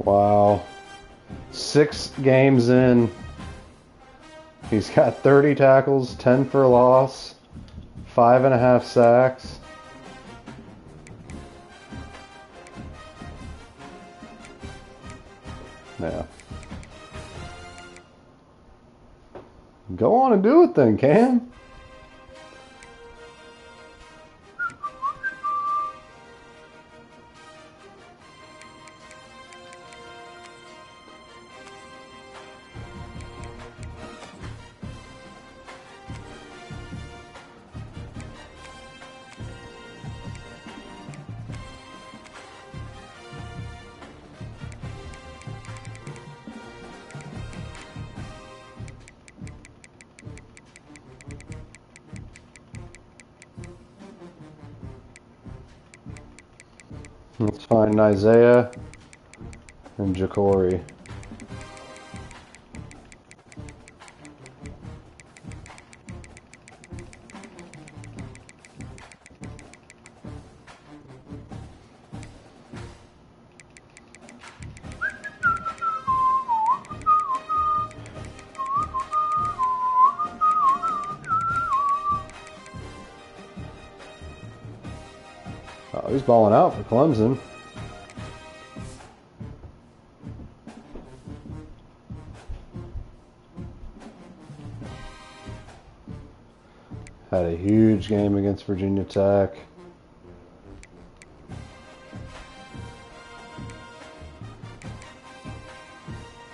Wow. 6 games in. He's got 30 tackles, 10 for loss, 5.5 sacks. Yeah. Go on and do it then, Cam. Let's find Isaiah and Jacory. Oh, he's balling out for Clemson. Had a huge game against Virginia Tech.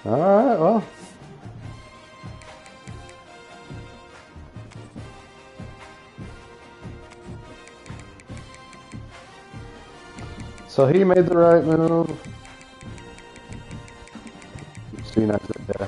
Alright, well. So he made the right move. See you next day.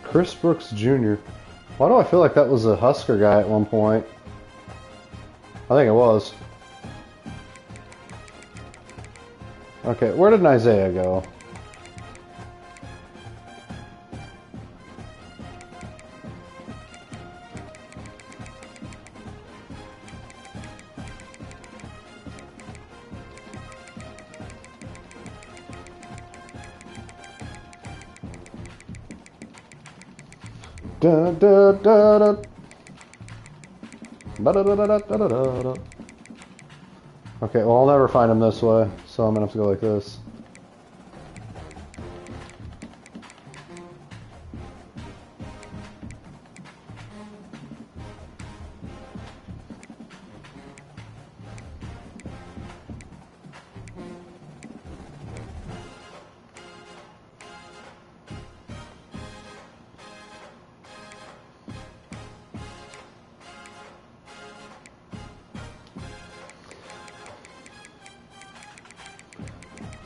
Chris Brooks Jr. Why do I feel like that was a Husker guy at one point? I think it was. Okay, where did Isaiah go? Da, da, da, da. Da, da, da, da, da, da, da, da. Okay, well, I'll never find him this way, so I'm gonna have to go like this.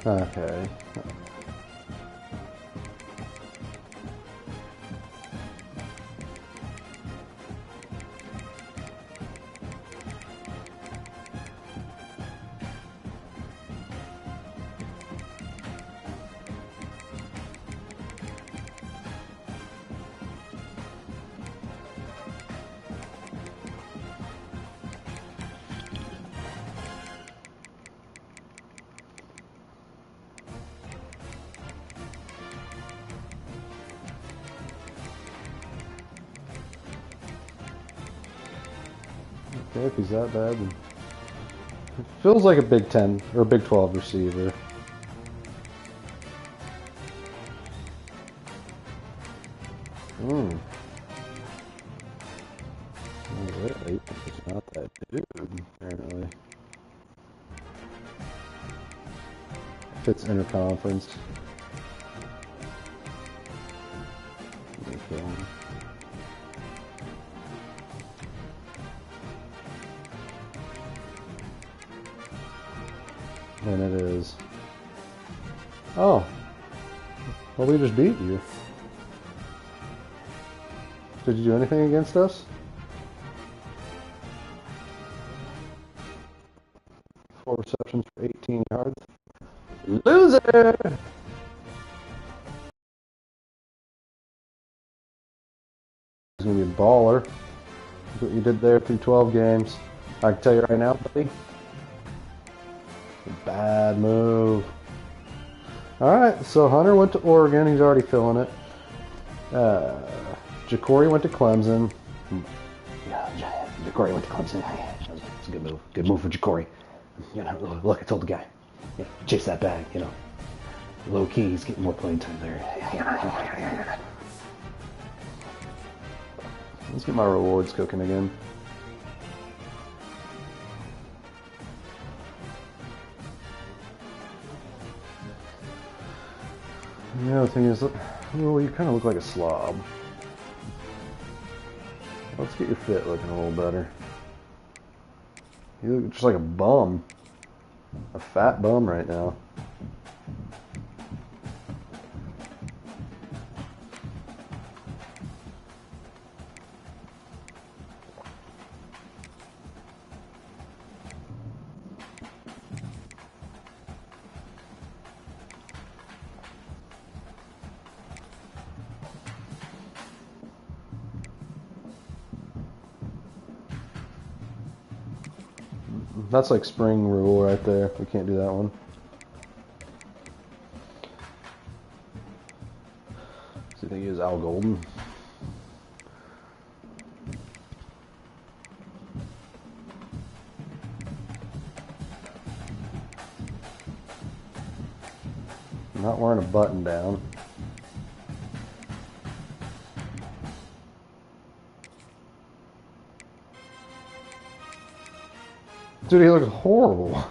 Okay. Okay, if he's that bad, then it feels like a Big 10 or Big 12 receiver. Hmm. Really? It's not that dude, apparently. If it's interconference. Okay. And it is. Oh, well, we just beat you. Did you do anything against us? 4 receptions for 18 yards. Loser! He's going to be a baller. Look what you did there through 12 games. I can tell you right now, buddy. Bad move. Alright, so Hunter went to Oregon. He's already feeling it. Jacory went to Clemson. Yeah, Jacory went to Clemson. It's a good move. Good move for Jacory. You know, look, I told the guy. Yeah, chase that bag, you know. Low key, he's getting more playing time there. Let's get my rewards cooking again. The other thing is, well, you kind of look like a slob. Let's get your fit looking a little better. You look just like a bum. A fat bum right now. That's like spring rule right there. We can't do that one. So you think he is Al Golden? I'm not wearing a button down. Dude, he looks horrible.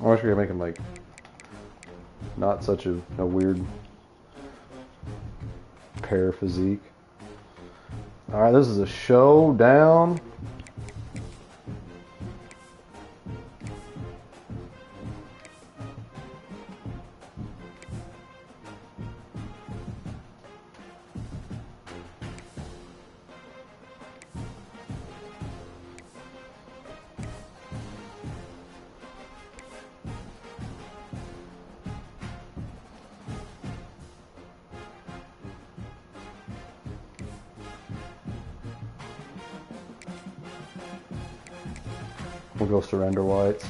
I wish we could make him like not such a weird pear physique. Alright, this is a showdown. We'll go surrender whites.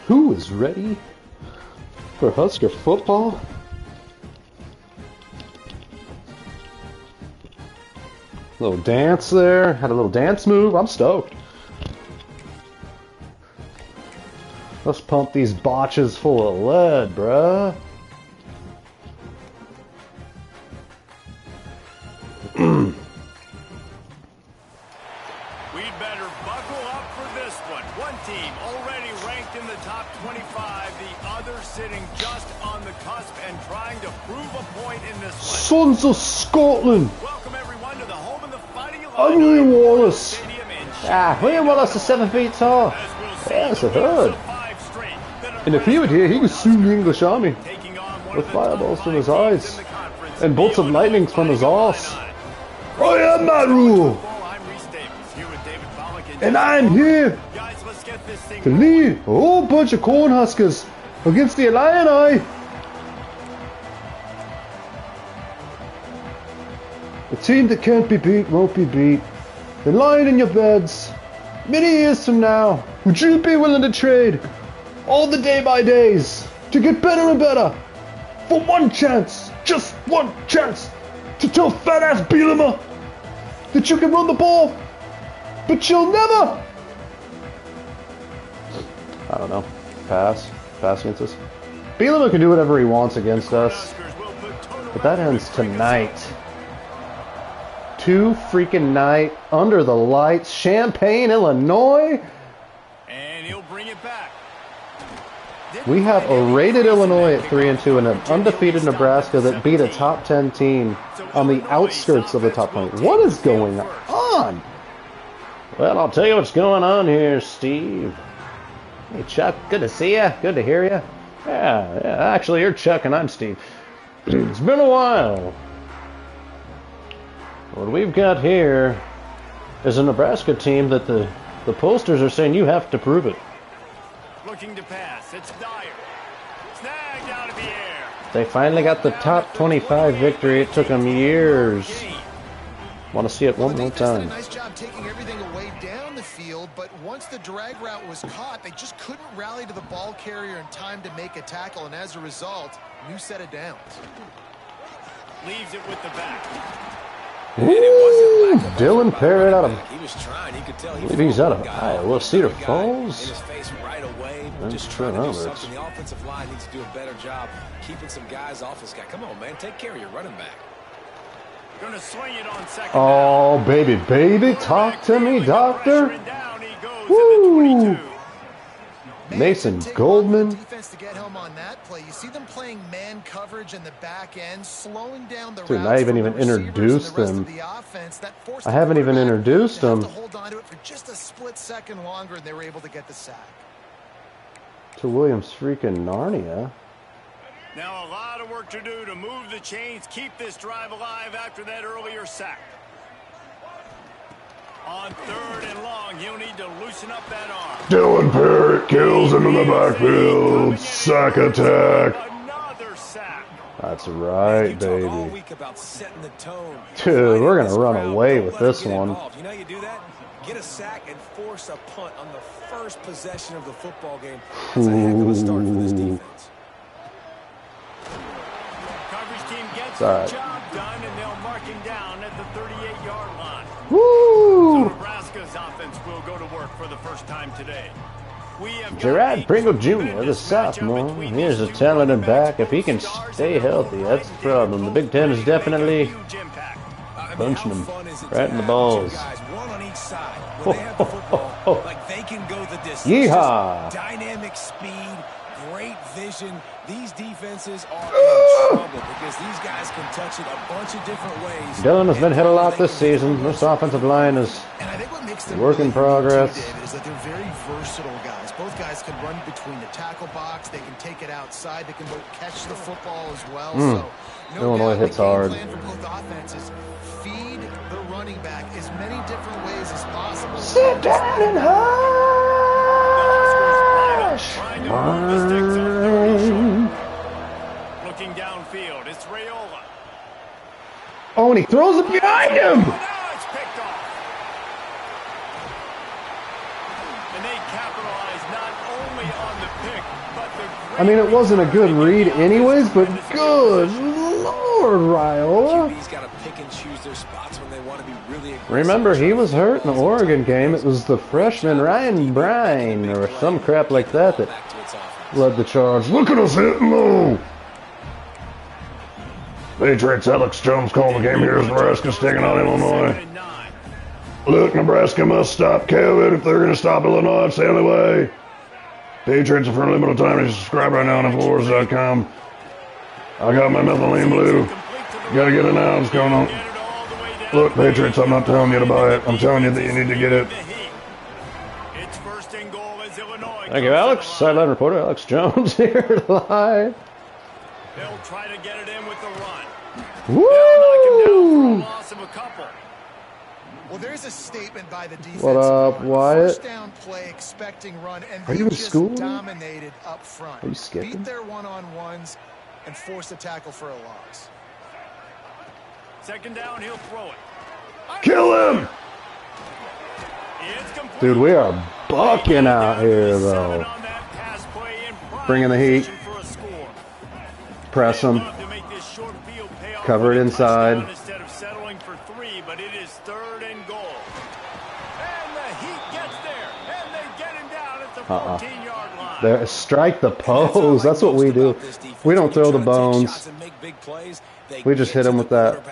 Who is ready for Husker football? Little dance there. Had a little dance move. I'm stoked. Let's pump these botches full of lead, bruh. We'd better buckle up for this one. One team already ranked in the top 25, the other sitting just on the cusp and trying to prove a point in this one. Sons of Scotland! Welcome everyone to the home of the Fighting I'm William Wallace. Stadium in William Wallace is 7 feet tall. Yes, I've heard. In the feud here, he was soon the English army, with fireballs from his eyes, and bolts of lightning from his arse. I am Matt Rule, and I'm here to lead a whole bunch of Cornhuskers against the Illini. A team that can't be beat won't be beat. Then lying in your beds, many years from now, would you be willing to trade all the day-by-days to get better and better for one chance, just one chance, to tell fat-ass Bielema that you can run the ball, but you'll never? I don't know. Pass against us. Bielema can do whatever he wants against us, but that ends tonight. 2 freaking night under the lights, Champaign, Illinois. And he'll bring it back. We have a rated Illinois at 3-2 and an undefeated Nebraska that beat a top 10 team on the outskirts of the top 20. What is going on? Well, I'll tell you what's going on here, Steve. Hey, Chuck, good to see you. Good to hear you. Yeah, actually, you're Chuck and I'm Steve. It's been a while. What we've got here is a Nebraska team that the posters are saying you have to prove it. Looking to pass. It's Dyer. Snagged out of the air. They finally got the top 25 victory. It took them years. Want to see it one more time. They did a nice job taking everything away down the field, but once the drag route was caught, they just couldn't rally to the ball carrier in time to make a tackle, and as a result, new set of downs. Leaves it with the back. Ooh, Dylan Parrott out of, He was trying. He could tell I believe he's out of Iowa, Cedar Falls. in his face right away. That's Just Trent trying to do Roberts. something. The offensive line needs to do a better job keeping some guys off this guy. Come on, man. Take care of your running back. Gonna swing it on second. Oh, baby, talk to me, doctor. Down he goes Woo. at the 22. Mason Goldman. Defense to get home on that play. You see them playing man coverage in the back end, slowing down the Dude, routes I haven't from even the receivers introduced and the rest them. of the offense. That forced I the haven't even quarterback introduced to have them to hold on to it for just a split second longer, and they were able to get the sack. to Williams freaking Narnia. Now a lot of work to do to move the chains, keep this drive alive after that earlier sack. On 3rd and long, he'll need to loosen up that arm. Dylan Parrott kills into the backfield. Sack attack. Another sack. That's right, You talk all baby. week about setting the tone. Dude, we're Fighting gonna run this crowd, away don't with let them this get one. involved. You know how you do that? Get a sack and force a punt on the first possession of the football game. That's a heck of a start for this defense. Coverage team gets All the right. job done, and they'll mark him down at the 38-yard line. So Woo! Nebraska's offense will go to work for the first time today. We have got Gerard a Pringle Jr., the tremendous sophomore. matchup between Here's a these two talented quarterbacks. back. If he can Stars stay of the healthy, that's the football problem. The game, Big Ten is both make a definitely huge impact. I mean, bunching how them fun is it right to in the have balls. two guys, one on each side, when they have the football, like they can go the distance. Yeehaw! Just dynamic speed, great vision. These defenses are in trouble because these guys can touch it a bunch of different ways. Dylan has been hit a lot They this can make season. the This offensive line is And I think what makes them work in really unique, progress. too, David, is that they're very versatile guys. Both guys can run between the tackle box. They can take it outside. They can both catch the football as well. So, no Illinois doubt hits the game hard. plan for both offenses, feed the running back as many different ways as possible. sit down and hush. Trying to move the sticks on 3rd and short. Looking downfield, it's Raiola. Oh, and he throws it behind him. Now it's picked off. And they capitalize not only on the pick, but the I mean, it wasn't a good read anyways, but good Lord, Raiola. QB's got to pick and choose their spots when they want to be really aggressive. Remember, he was hurt in the Oregon game. It was the freshman Ryan Brine or some crap like that that Back to its offense. led the charge. Look at us hitting low. Patriots Alex Jones calling the game. Here's Nebraska sticking on Illinois. 2nd and 9. Look, Nebraska must stop Kevin. If they're going to stop Illinois, it's the only way. Patriots, for a limited time, you subscribe right now on Infowars.com. I got my methylene blue. Gotta get it now. What's going on? Get it all the way down. Look, Patriots, I'm not telling you to buy it. I'm telling you that you need to get it. It's 1st and goal as Illinois. Thank you, comes to Alex. the line. Sideline reporter Alex Jones here live. They'll try to get it in with the run. They'll knock him down for a Woo! loss of a couple. Well, there's a statement by the defense. What up, Wyatt? First down play, expecting run, and Are they you in just school? dominated up front. Are you skipping? Beat their one-on-ones and force a tackle for a loss. 2nd down, he'll throw it. Kill him! It's complete. Dude, we are bucking out here, 7 though. on that pass play in prime Bringing the heat. position for a score. Press They'd him. love to make this short field pay off Cover with it a inside. touchdown instead of settling for 3, but it is 3rd and goal. And the Heat gets there, and they get him down at the 14-yard line. There, strike the pose. That's what we do. We don't throw the bones. We just hit him with that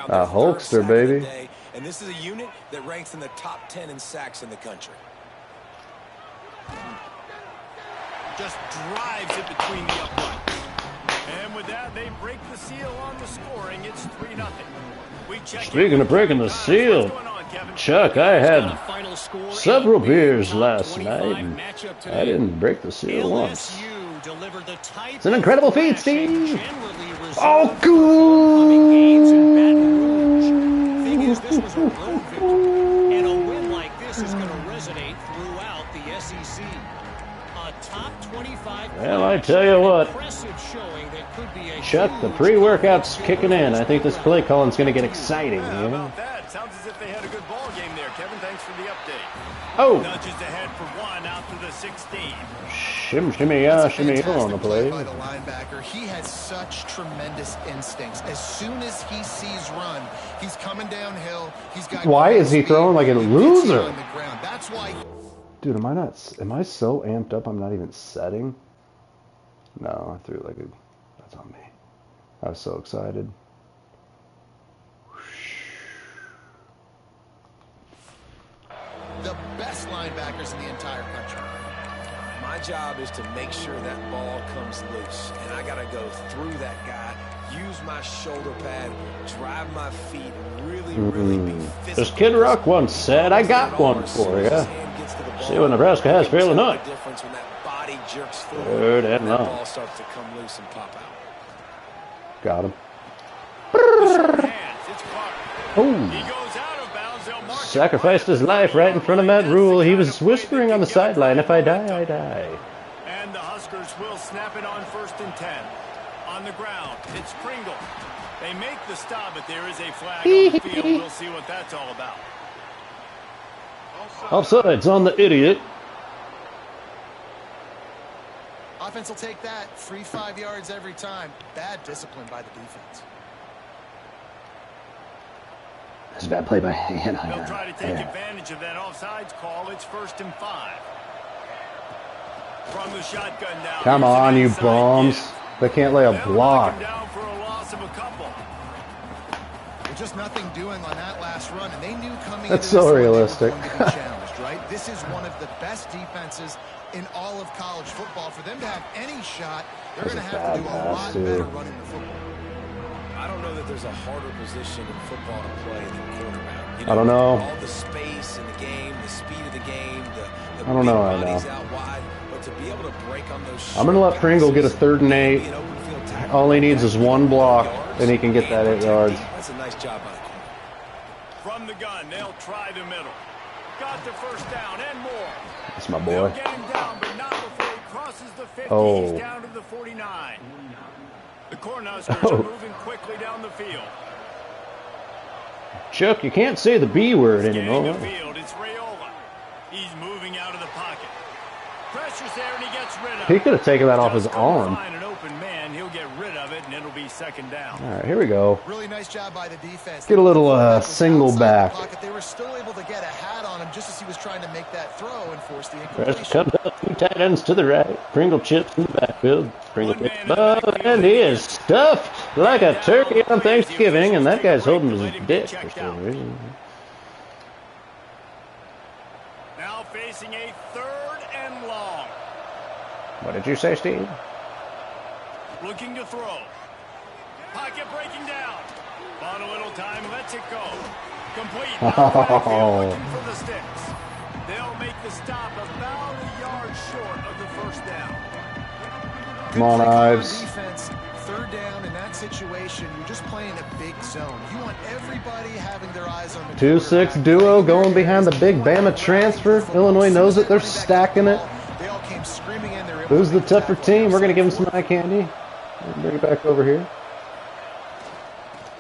Hulkster, baby. And this is a unit that ranks in the top 10 in sacks in the country. Just drives it between the uprights. And with that, they break the seal on the scoring. It's 3-0. We check Speaking of breaking the seal, What's going on, Kevin? Chuck, I had several beers last night, and I didn't break the seal once. It's an incredible feat, Steve. Oh, Figures this was a road victory, and a win like this is going to resonate throughout the SEC. A top 25. Well, I tell you what, Impressive showing that could be a Chuck, the huge pre-workout's kicking in. I think this play calling's going to get exciting. How You know? about that? Sounds as if they had a good ball game there, Kevin. Thanks for the update. Oh, Nudges ahead for 1 out to the 16. shimmy, on the play. By the linebacker, he has such tremendous instincts. As soon as he sees run, he's coming downhill. He's got. Why great is he speed. throwing like a He gets loser? you on the ground. That's why. Dude, am I so amped up I'm not even setting? No, I threw like a, that's on me. I was so excited. The best linebackers in the entire country. My job is to make sure that ball comes loose, and I got to go through that guy, use my shoulder pad, drive my feet, really be physical. As Kid Rock once said, I got one for you. See what Nebraska has for Illinois. Difference when that body jerks forward, Third and that long. ball starts to come loose and pop out. Got him. It's Clark. He Oh, goes out of bounds. They'll mark it sacrificed his life right in front of Matt Rule. He was whispering on the sideline, if I die, I die. And the Huskers will snap it on 1st and 10. On the ground, it's Pringle. They make the stop, but there is a flag on the field. We'll see what that's all about. Offsides on the idiot. Offense will take that. Free 5 yards every time. Bad discipline by the defense. That's a bad play by Hannah. They'll try to take advantage of that offsides call. It's 1st and 5. From the shotgun now. Come here's an on, you inside bums. give. They can't lay a They'll block. knock him down for a loss of a couple. There's just nothing doing on that last run, and they knew coming That's into this so one they were realistic. going to be challenged, right? This is one of the best defenses in all of college football. For them to have any shot, they're going to have to do a bad lot pass, better too. running the football. I don't know that there's a harder position in football to play than quarterback. I don't know. All the space in the game, the speed of the game, the I don't know, big I bodies know. out wide, but to be able to break on those I'm gonna let short Pringle get a passes, 3rd and 8. maybe an open field tackle, All he needs is one block, yards, and he can get that 8 and yards. That's a nice job by the corner. From the gun, they'll try the middle. Got the 1st down and more. That's my They'll boy. get him down, but not before he crosses the 50. Oh. He's down to the 49. The Cornhuskers Oh. are moving quickly down the field. Chuck, you can't say the B word Scanning anymore. the field, it's Raiola. He's moving out of the pocket. Pressure's there, and he gets rid of it. He could have taken that off his Just go arm. find an open man, he'll get rid of it, and it'll be 2nd down. All right, here we go. Really nice job by the defense. Get a little, The quarterback was single outside back. the pocket. They were still able to get a hat on him just as he was trying to make that throw and force the Press incompletion. comes up, 2 tight ends to the right. Pringle chips in the backfield. Pringle One gets man in the above, backfield. and he is stuffed like a turkey on Thanksgiving, and that guy's holding his dick for Checked some out. reason. Now facing a 3rd and long. What did you say, Steve? Looking to throw. Pocket breaking down. Bought a little time, lets it go. Complete. Out of the backfield, looking for the sticks. They'll make the stop about a yard short of the 1st down. Come on, Good play call Ives. Defense, 3rd down in that situation. You're just playing a big zone. You want everybody having their eyes on the 2-6 quarterback. duo going behind the big Bama transfer. Illinois knows it. They're stacking it. They all came screaming in. They were able Who's to the make the tougher tackle. team? We're going to give him some eye candy. Bring it back over here.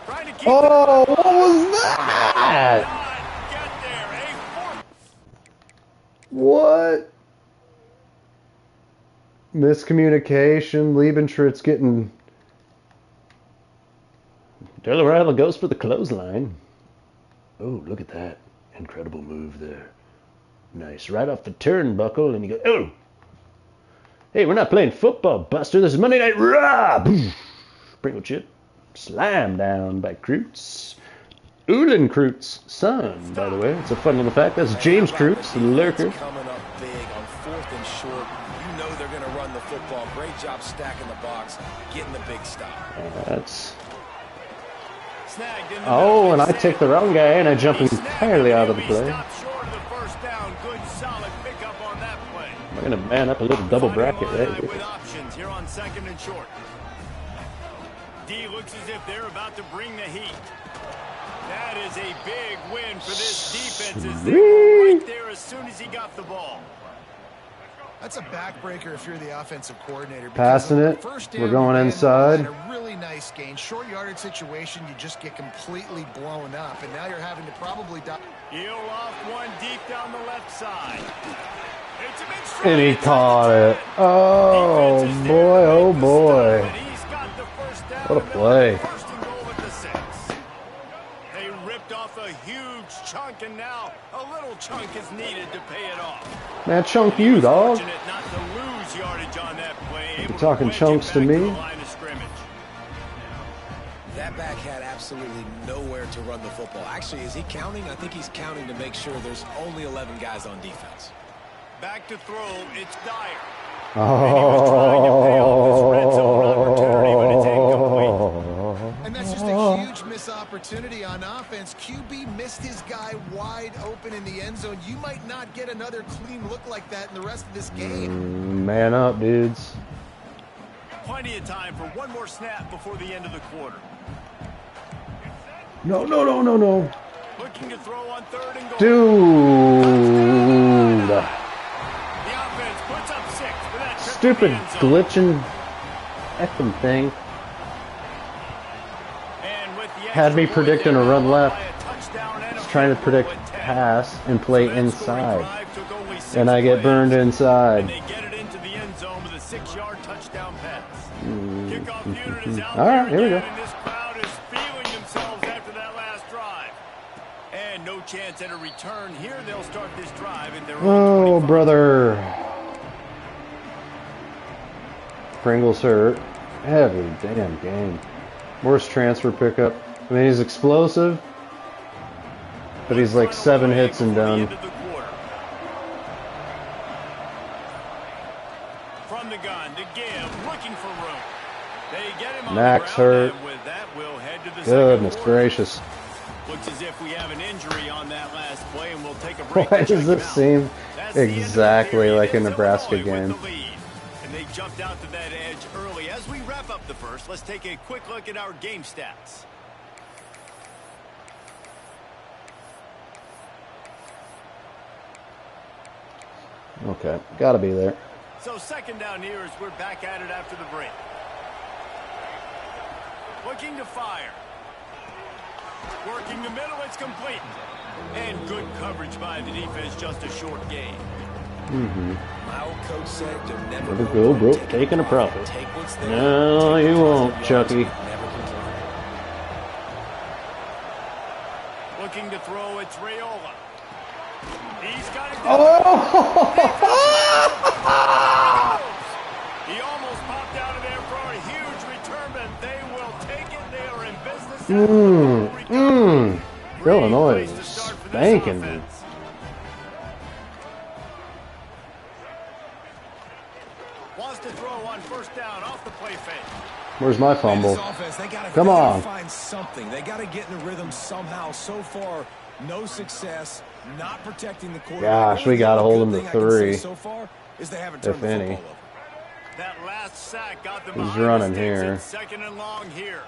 Trying to keep Oh, what was that? not get there. A 4th. What? Miscommunication. Liebenschritz getting... Delorado goes for the clothesline. Oh, look at that. Incredible move there. Nice. Right off the turnbuckle, and you go, oh! Hey, we're not playing football, Buster. This is Monday Night Raw. Pringle chip. Slam down by Kreutz. Ulen Kreutz, son, by the way. It's a fun little fact. That's James Kreutz, the lurker. Coming up big on 4th and short. You know they're going to run the football. Great job stacking the box, getting the big stop. That's... Snagged in the Oh, and I middle. take the wrong guy, and I jump He snagged entirely him. out of the He'll be play. stopped short of the 1st down. Good, solid pickup on that play. I'm going to man up a little double bracket Fighting right line here. with options here on 2nd and short. D looks as if they're about to bring the heat. That is a big win for this defense as they were right there as soon as he got the ball. That's a backbreaker if you're the offensive coordinator. Passing because on it. the first We're down, going you ran inside. the line, a really nice gain. Short yardage situation, you just get completely blown up, and now you're having to probably He'll off one deep down the left side. It's a mid-strike. And he caught it. Oh, Defense is boy, there to oh, make the boy. stop, and he's got the 1st down, What a and play. they'll have 1st and goal at the 6. They ripped off a huge chunk, and now a little chunk is needed to pay it off. Man, chunk you, dog. Fortunate not to lose yardage on that play. Able to talking wedge it chunks to back me? the line of scrimmage. That back had absolutely nowhere to run the football. Actually, is he counting? I think he's counting to make sure there's only 11 guys on defense. Back to throw, it's Dyer. And that's just a huge missed opportunity on offense. QB missed his guy wide open in the end zone. You might not get another clean look like that in the rest of this game. Man up, dudes. Plenty of time for one more snap before the end of the quarter. No, no, no, no, no. Looking to throw on 3rd and goal. Dude. The offense puts up 6 for that trip to the Stupid end zone. glitching effing thing. And with the Had me extra predicting point, a run they left. by a touchdown and a Just trying to field predict goal at 10. pass and play So that scoring inside. drive took only 6 And I get plays, burned and inside. they get it into the end zone with a 6-yard touchdown pass. Kickoff unit is out All there right, here we again, go. and this crowd is feeling themselves after that last drive. And no chance at a return here. They'll start this drive in their own Oh, 25. brother. Pringle's hurt. Heavy damn game. Worst transfer pickup. I mean, he's explosive, but he's like 7 hits and done. From the gun to give, looking for room. They get him on Max the ground, hurt. and with that, we'll head to the Goodness second quarter. gracious. Looks as if we have an injury on that last play, and we'll take a break. Why to check does him this out. seem That's the end of the exactly period. like a It's Nebraska Illinois with game? the lead. And they jumped out to that edge early. As we wrap up the first, let's take a quick look at our game stats. Okay, gotta be there. So second down here as we're back at it after the break. Looking to fire. Working the middle, it's complete. And good coverage by the defense, just a short gain. My old coach said you'll never Never go broke take taking a profit. Take what's there. No, Take you the won't, positive Chucky. yards, never complain. Looking to throw, it's Raiola. He's got it down. Oh! He almost popped out of there for a huge return, and they will take it. They are in business. Illinois is spanking me. Wants to throw on 1st down off the play fake. Where's my fumble? This offense, they gotta Come on. find something. They got to get in the rhythm somehow. So far, no success. Not protecting the quarterback. Gosh, we gotta hold them to Good thing I can say 3. So far is they haven't turned If the any. football over. That last sack got them He's behind running the sticks. here. It's 2nd and long here.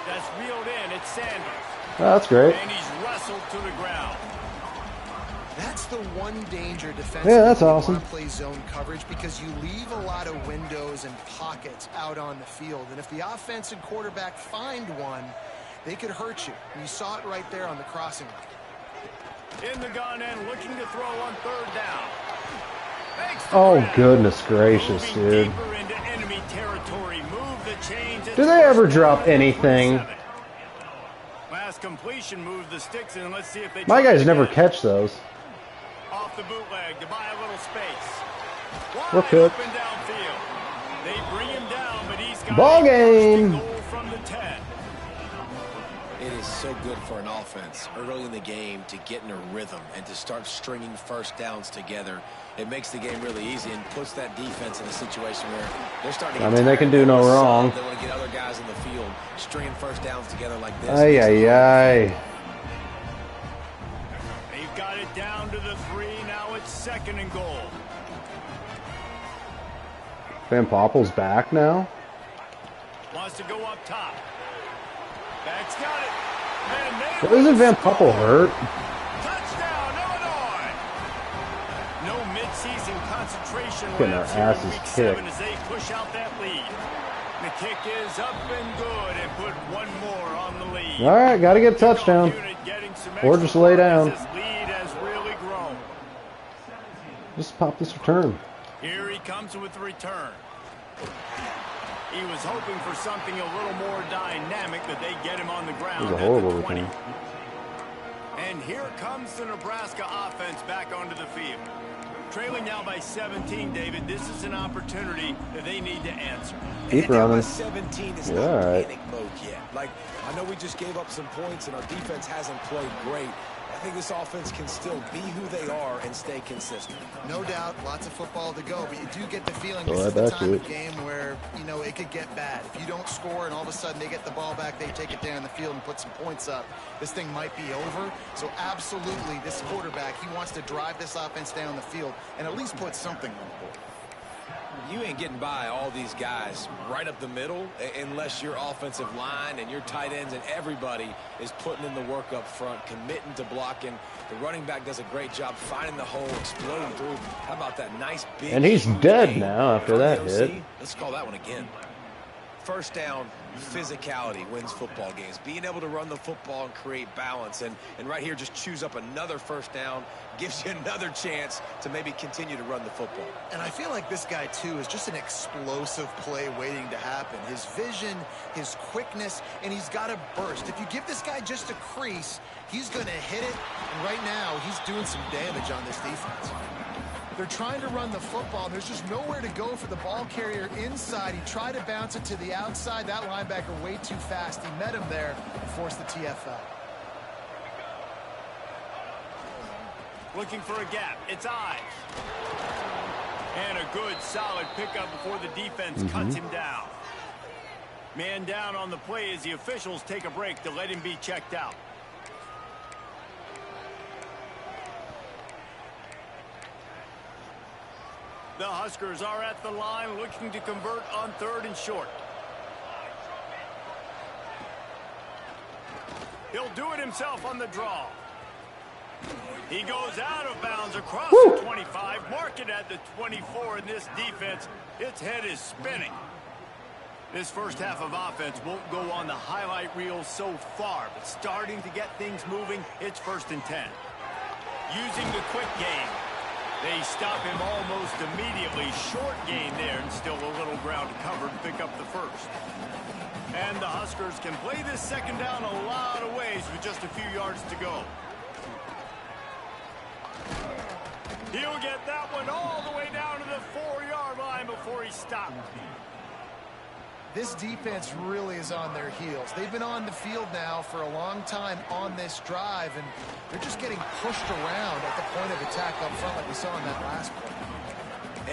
That's reeled in. It's Sanders. Oh, that's great. And he's wrestled to the ground. That's the one danger defensively. Yeah, that's when you awesome. wanna play zone coverage because you leave a lot of windows and pockets out on the field. And if the offense and quarterback find one, they could hurt you. And you saw it right there on the crossing line. In the gun and looking to throw on 3rd down. Makes the Oh, grab. goodness gracious, Moving dude. deeper into enemy territory. Move the chains. Do they ever drop anything? Last completion moved the sticks, and let's see if they My try guys it never again. catch those. Off the bootleg to buy a little space. We're Wide cooked. open downfield. They bring him down, but he's got Ball a first game. and goal from the 10. It is so good for an offense early in the game to get in a rhythm and to start stringing 1st downs together. It makes the game really easy and puts that defense in a situation where they're starting to I get mean, they can tired. do no They wanna wrong. sub, They want to get other guys in the field, stringing 1st downs together like this. Ay, ay, ay. They've got it down to the 3. Now it's 2nd and goal. Van Poppel's back now? Wants to go up top. That's got it. And they Isn't will Van score. Poppel hurt? Touchdown, Illinois. No midseason concentration Getting our laps here in asses week kicked. 7 as they push out that lead. The kick is up and good and put one more on the lead. All right, got to get a touchdown. Unit getting some Or extra just lay work as down. This lead has really grown. Just pop this return. Here he comes with the return. He was hoping for something a little more dynamic, but they get him on the ground It was a at horrible the 20. return. And here comes the Nebraska offense back onto the field. Trailing now by 17, David. This is an opportunity that they need to answer. Keep And down by running. 17 is Yeah, not all right. panic mode yet. Like, I know we just gave up some points and our defense hasn't played great. I think this offense can still be who they are and stay consistent. No doubt, lots of football to go, but you do get the feeling Go this right is the back to time of it. game where, you know, it could get bad. If you don't score and all of a sudden they get the ball back, they take it down the field and put some points up, this thing might be over. So absolutely, this quarterback, he wants to drive this offense down the field and at least put something on the board. You ain't getting by all these guys right up the middle unless your offensive line and your tight ends and everybody is putting in the work up front, committing to blocking. The running back does a great job finding the hole, exploding through. How about that nice big... And he's dead game now after from the that OC? hit. Let's call that one again. First down, physicality wins football games. Being able to run the football and create balance. And right here, just choose up another first down, gives you another chance to maybe continue to run the football. And I feel like this guy, too, is just an explosive play waiting to happen. His vision, his quickness, and he's got a burst. If you give this guy just a crease, he's going to hit it. And right now, he's doing some damage on this defense. They're trying to run the football, and there's just nowhere to go for the ball carrier inside. He tried to bounce it to the outside. That linebacker way too fast. He met him there and forced the TFL. Looking for a gap. It's Ives. And a good, solid pickup before the defense cuts him down. Man down on the play as the officials take a break to let him be checked out. The Huskers are at the line looking to convert on 3rd and short. He'll do it himself on the draw. He goes out of bounds across the 25, mark it at the 24, and this defense, its head is spinning. This first half of offense won't go on the highlight reel so far, but starting to get things moving, it's 1st and 10. Using the quick game. They stop him almost immediately. Short gain there, and still a little ground to cover to pick up the first. And the Huskers can play this second down a lot of ways with just a few yards to go. He'll get that one all the way down to the 4-yard line before he stopped. This defense really is on their heels. They've been on the field now for a long time on this drive, and they're just getting pushed around at the point of attack up front like we saw in that last play.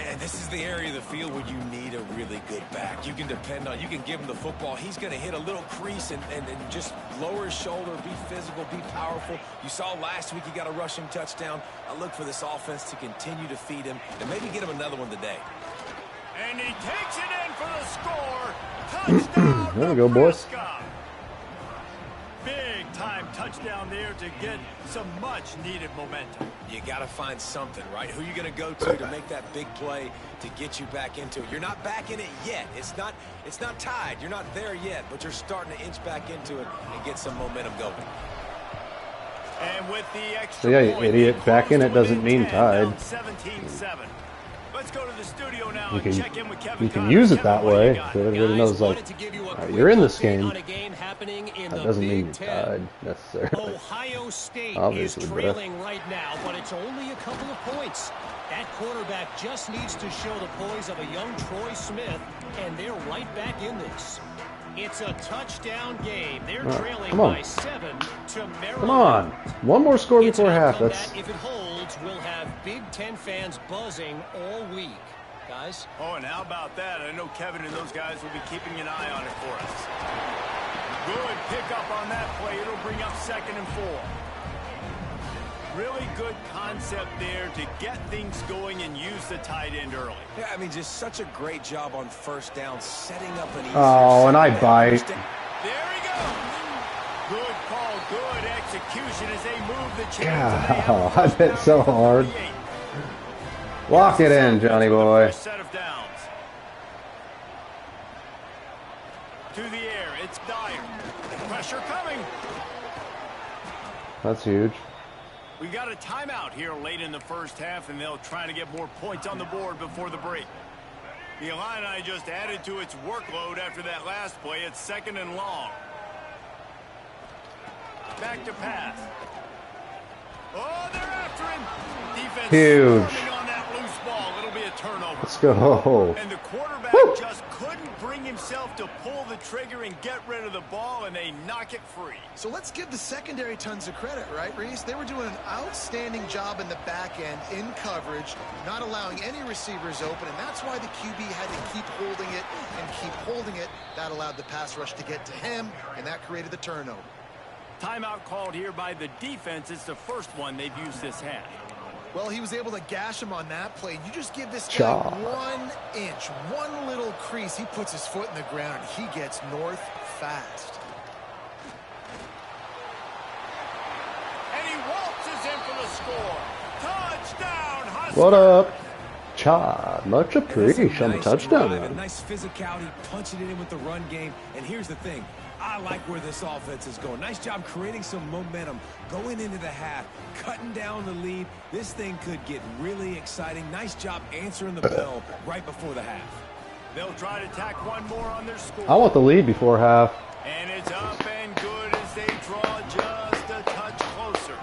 And this is the area of the field where you need a really good back. You can depend on, you can give him the football. He's going to hit a little crease and just lower his shoulder, be physical, be powerful. You saw last week he got a rushing touchdown. I look for this offense to continue to feed him and maybe get him another one today. And he takes it in for the score. Touchdown, there we go, boys. Big time touchdown there to get some much needed momentum. You got to find something, right? Who are you going to go to make that big play to get you back into it? You're not back in it yet. It's not tied. You're not there yet, but you're starting to inch back into it and get some momentum going. And with the extra Yeah, you point, idiot. Back in it doesn't mean 10, tied. down 17-7. Let's go to the studio now You and check can, in with Kevin. you can use it that Kevin, what do way, you got? so everybody knows, like, you're in this game. That doesn't mean you tied, necessarily. Ohio State Obviously, is trailing right now, but it's only a couple of points. That quarterback just needs to show the poise of a young Troy Smith, and they're right back in this. It's a touchdown game. They're trailing by 7 to Maryland. Come on. One more score before half. That's that, if it holds, we'll have Big Ten fans buzzing all week. Guys? Oh, and how about that? I know Kevin and those guys will be keeping an eye on it for us. Good pickup on that play. It'll bring up 2nd and 4. Really good concept there to get things going and use the tight end early. Yeah, I mean, just such a great job on first down, setting up an easier... Oh, and I bite. There he goes. Good call, good execution as they move the chains. God, I hit so hard. Lock it in, Johnny boy. Set of downs. To the air, it's Dyer. Pressure coming. That's huge. We got a timeout here late in the first half, and they'll try to get more points on the board before the break. The Illini just added to its workload after that last play. It's 2nd and long. Back to pass. Oh, they're after him. Defense huge on that loose ball. It'll be a turnover. Let's go. And the quarterback just couldn't bring himself to pull the trigger and get rid of the ball, and they knock it free. So let's give the secondary tons of credit, right, Reese? They were doing an outstanding job in the back end, in coverage, not allowing any receivers open, and that's why the QB had to keep holding it and keep holding it. That allowed the pass rush to get to him, and that created the turnover. Timeout called here by the defense. It's the first one they've used this half. Well, he was able to gash him on that play. You just give this guy 1 inch, one little crease. He puts his foot in the ground. He gets north fast. And he waltzes in for the score. Touchdown, Huskers. What up, Chad? Much appreciated on the Nice touchdown, drive, man. a nice physicality, punching it in with the run game. And here's the thing. I like where this offense is going. Nice job creating some momentum, going into the half, cutting down the lead. This thing could get really exciting. Nice job answering the bell right before the half. They'll try to tack one more on their score. I want the lead before half. And it's up and good as they draw just a touch closer.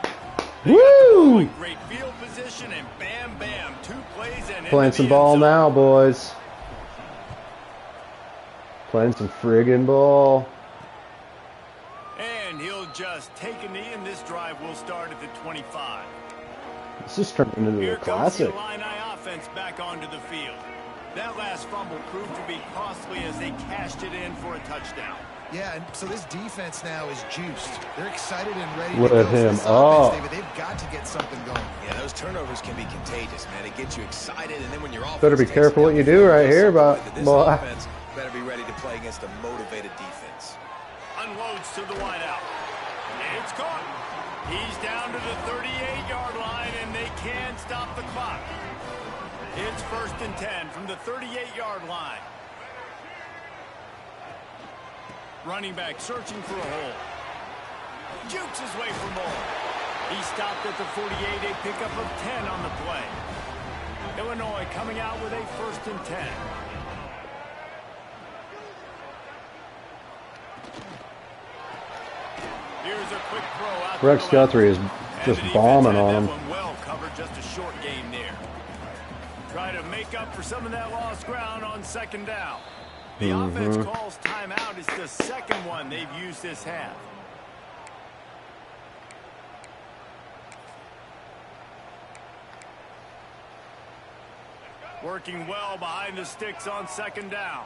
Woo! Great field position, and bam, bam, 2 plays and Playing some ball now, boys. Playing some friggin' ball. And he'll just take a knee, and this drive will start at the 25. This is turning into Here a comes the classic. Illini offense back onto the field. That last fumble proved to be costly as they cashed it in for a touchdown. Yeah, and so this defense now is juiced. They're excited and ready Look to at go. him. This Oh. offense, David, they've got to get something going. Yeah, those turnovers can be contagious, man. It gets you excited, and then when you're off, Better be careful what you do right here, but this boy. offense better be ready to play against a motivated defense. Unloads to the wideout. It's caught. He's down to the 38-yard line, and they can't stop the clock. It's 1st and 10 from the 38-yard line. Running back searching for a hole. Jukes his way for more. He stopped at the 48, a pickup of 10 on the play. Illinois coming out with a 1st and 10. Here's a quick throw out. Rex Guthrie is just bombing on him. Well covered, just a short gain there. Try to make up for some of that lost ground on 2nd down. The offense calls timeout. It's the second one they've used this half. Working well behind the sticks on 2nd down.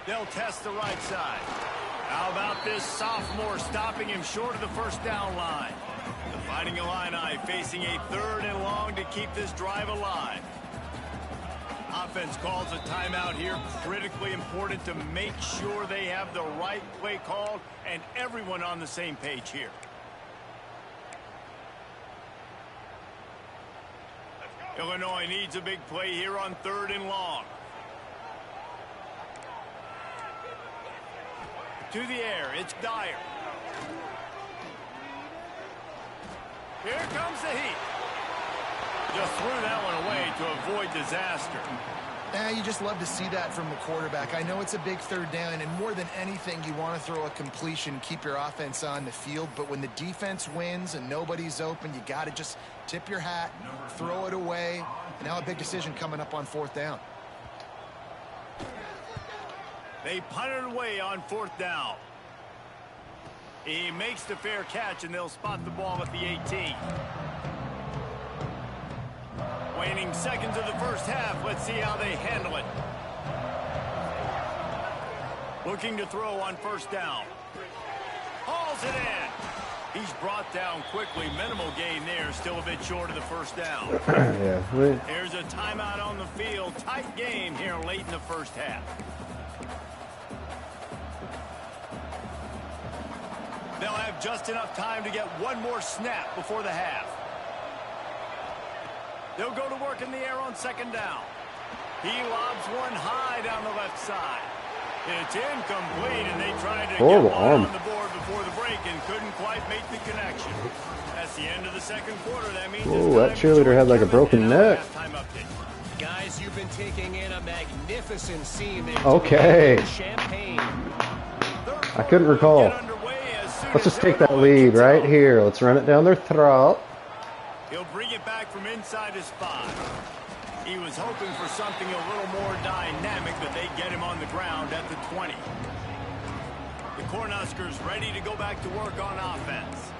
They'll test the right side. How about this sophomore stopping him short of the 1st down line? The Fighting Illini facing a 3rd and long to keep this drive alive. Offense calls a timeout here. Critically important to make sure they have the right play called and everyone on the same page here. Illinois needs a big play here on 3rd and long. To the air, it's Dyer. Here comes the heat. Just threw that one away to avoid disaster. You just love to see that from the quarterback. I know it's a big 3rd down, and more than anything, you want to throw a completion, keep your offense on the field. But when the defense wins and nobody's open, you got to just tip your hat, throw it away. Now a big decision coming up on 4th down. They punt it away on 4th down. He makes the fair catch, and they'll spot the ball at the 18. Waning seconds of the 1st half. Let's see how they handle it. Looking to throw on 1st down. Hauls it in. He's brought down quickly. Minimal gain there. Still a bit short of the 1st down. Yeah. Here's a timeout on the field. Tight game here late in the 1st half. They'll have just enough time to get one more snap before the half. They'll go to work in the air on 2nd down. He lobs one high down the left side. It's incomplete, and they tried to get one on the board before the break and couldn't quite make the connection. That's the end of the 2nd quarter. That means that cheerleader had like a broken neck. Guys, you've been taking in a magnificent scene there. Okay. Champagne. I couldn't recall. Let's just take that lead right here. Let's run it down their throat. He'll bring it back from inside his 5. He was hoping for something a little more dynamic, but they get him on the ground at the 20. The Cornhuskers ready to go back to work on offense.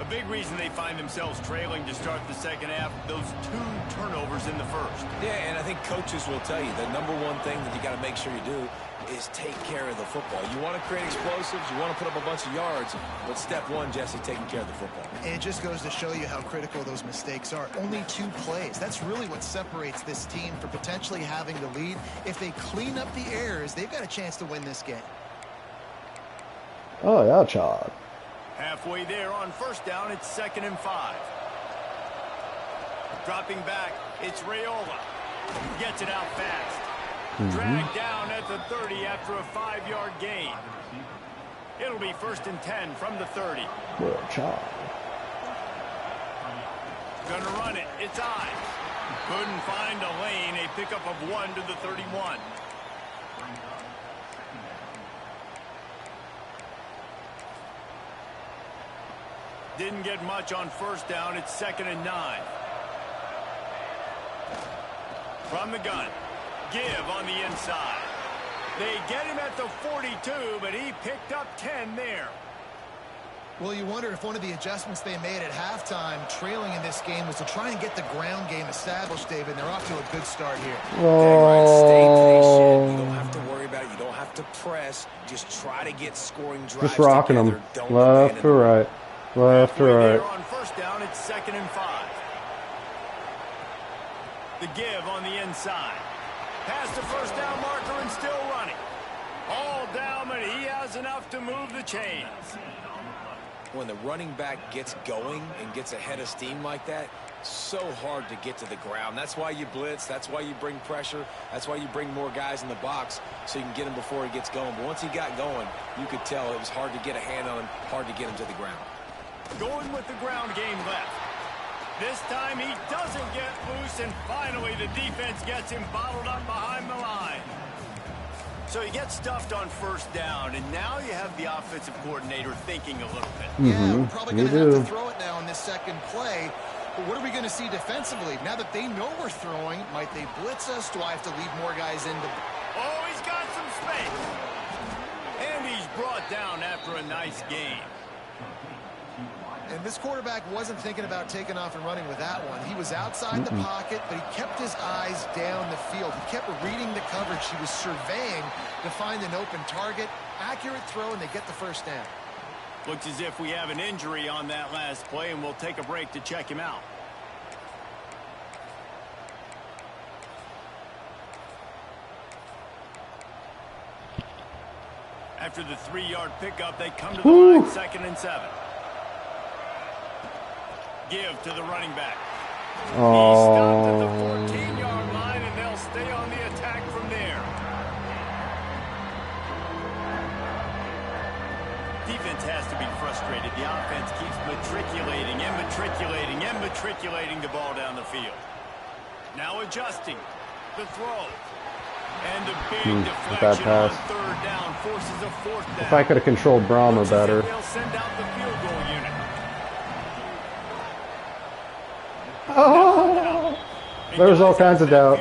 A big reason they find themselves trailing to start the second half, those 2 turnovers in the first. Yeah, and I think coaches will tell you the number one thing that you got to make sure you do is take care of the football. You want to create explosives, you want to put up a bunch of yards, but step one, Jesse, taking care of the football. And it just goes to show you how critical those mistakes are. Only 2 plays. That's really what separates this team from potentially having the lead. If they clean up the errors, they've got a chance to win this game. Oh, yeah, Chad. Halfway there on first down, it's 2nd and 5. Dropping back, it's Raiola. Gets it out fast. Dragged down at the 30 after a 5-yard gain. It'll be 1st and 10 from the 30. Good job. Gonna run it. It's Ives. Couldn't find a lane. A pickup of 1 to the 31. Didn't get much on first down. It's 2nd and 9. From the gun. Give on the inside. They get him at the 42, but he picked up 10 there. Well, you wonder if one of the adjustments they made at halftime, trailing in this game, was to try and get the ground game established, David. They're off to a good start here. Stay patient. You don't have to worry about it. You don't have to press. Just try to get scoring drives Just rocking together. them. Left to right. Left to right. On first down, it's 2nd and 5. The give on the inside. Past the first down marker and still running. All down, but he has enough to move the chains. When the running back gets going and gets ahead of steam like that, so hard to get to the ground. That's why you blitz. That's why you bring pressure. That's why you bring more guys in the box so you can get him before he gets going. But once he got going, you could tell it was hard to get a hand on him, hard to get him to the ground. Going with the ground game left. This time he doesn't get loose, and finally the defense gets him bottled up behind the line. So he gets stuffed on first down, and now you have the offensive coordinator thinking a little bit. Yeah, we're probably going to have to throw it now on this second play. But what are we going to see defensively? Now that they know we're throwing, might they blitz us? Do I have to leave more guys in? Oh, he's got some space. And he's brought down after a nice game. And this quarterback wasn't thinking about taking off and running with that one. He was outside the pocket, but he kept his eyes down the field. He kept reading the coverage. He was surveying to find an open target. Accurate throw, and they get the first down. Looks as if we have an injury on that last play, and we'll take a break to check him out. After the 3-yard pickup, they come to the line, 2nd and 7. Give to the running back. Oh. He's stopped at the 14-yard line, and they'll stay on the attack from there. Defense has to be frustrated. The offense keeps matriculating and matriculating and matriculating the ball down the field. Now adjusting. The throw. And the big deflection on third down forces a fourth down. If I could have controlled Brahma better. They'll send out the field goal unit. Oh, there was all kinds of doubt.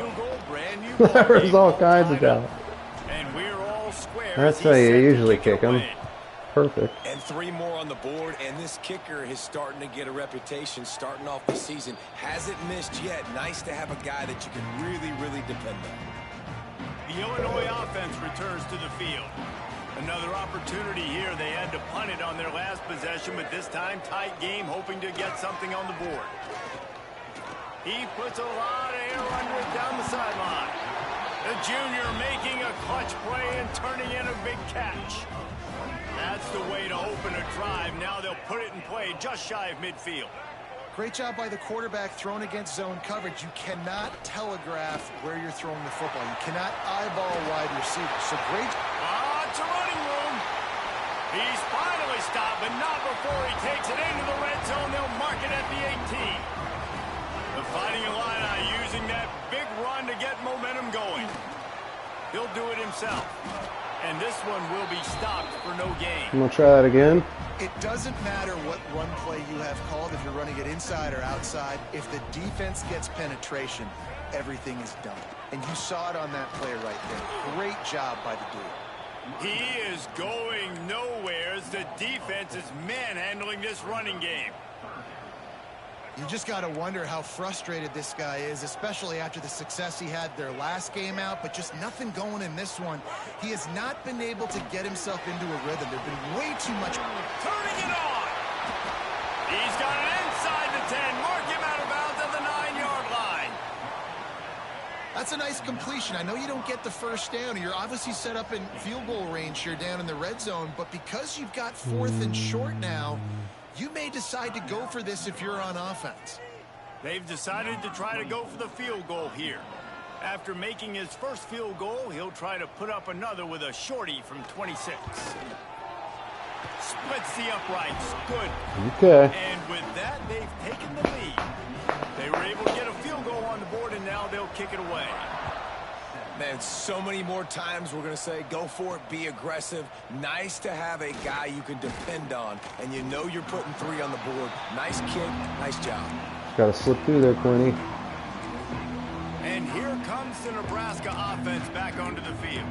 There was all kinds of doubt. And we're all square. That's how you usually kick them. Perfect. And 3 more on the board, and this kicker is starting to get a reputation starting off the season. Hasn't missed yet. Nice to have a guy that you can really, really depend on. The Illinois offense returns to the field. Another opportunity here. They had to punt it on their last possession, but this time tight game, hoping to get something on the board. He puts a lot of air under it down the sideline. The junior making a clutch play and turning in a big catch. That's the way to open a drive. Now they'll put it in play just shy of midfield. Great job by the quarterback thrown against zone coverage. You cannot telegraph where you're throwing the football. You cannot eyeball wide receivers. So great. It's a running room. He's finally stopped, but not before he takes it into the red zone. They'll mark it at the 18. The Fighting Illini using that big run to get momentum going. He'll do it himself. And this one will be stopped for no gain. I'm going to try that again. It doesn't matter what run play you have called, if you're running it inside or outside. If the defense gets penetration, everything is done. And you saw it on that play right there. Great job by the dude. He is going nowhere as the defense is manhandling this running game. You just got to wonder how frustrated this guy is, especially after the success he had their last game out, but just nothing going in this one. He has not been able to get himself into a rhythm. There's been way too much. Turning it on. He's got it inside the 10. Mark him out of bounds at the 9-yard line. That's a nice completion. I know you don't get the first down. You're obviously set up in field goal range here down in the red zone, but because you've got 4th and short now, you may decide to go for this if you're on offense. They've decided to try to go for the field goal here. After making his first field goal, he'll try to put up another with a shorty from 26. Splits the uprights. Good. Okay. And with that, they've taken the lead. They were able to get a field goal on the board, and now they'll kick it away. Man, so many more times we're going to say, go for it, be aggressive. Nice to have a guy you can depend on, and you know you're putting 3 on the board. Nice kick, nice job. Got to slip through there, Quinny. And here comes the Nebraska offense back onto the field.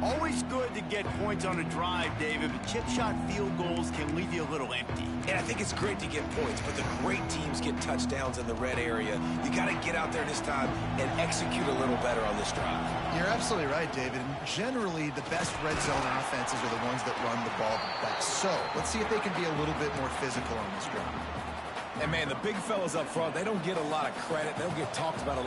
Always good to get points on a drive, David, but chip shot field goals can leave you a little empty. And I think it's great to get points, but the great teams get touchdowns in the red area. You got to get out there this time and execute a little better on this drive. You're absolutely right, David. And generally, the best red zone offenses are the ones that run the ball best. So let's see if they can be a little bit more physical on this drive. And, man, the big fellas up front, they don't get a lot of credit. They'll get talked about a lot.